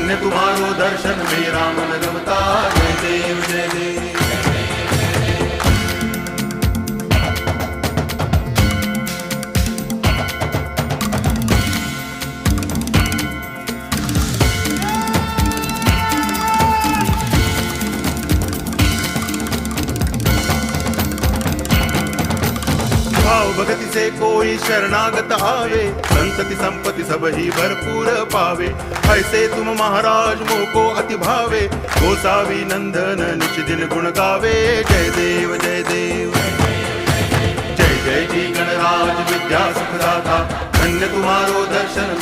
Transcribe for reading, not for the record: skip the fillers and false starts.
धन्य तुम्हारो दर्शन मेरा मन रमता। जय देव जय देव। भाव भगति से कोई शरणागत आवे, संतति संपत्ति सब ही भरपूर पावे। ऐसे तुम महाराज मोको अति भावे, गोसावी नंदन निच दिन गुण गावे। जय देव जय देव। जय जय जी गणराज विद्या सुखदाता, धन्य तुम्हारो दर्शन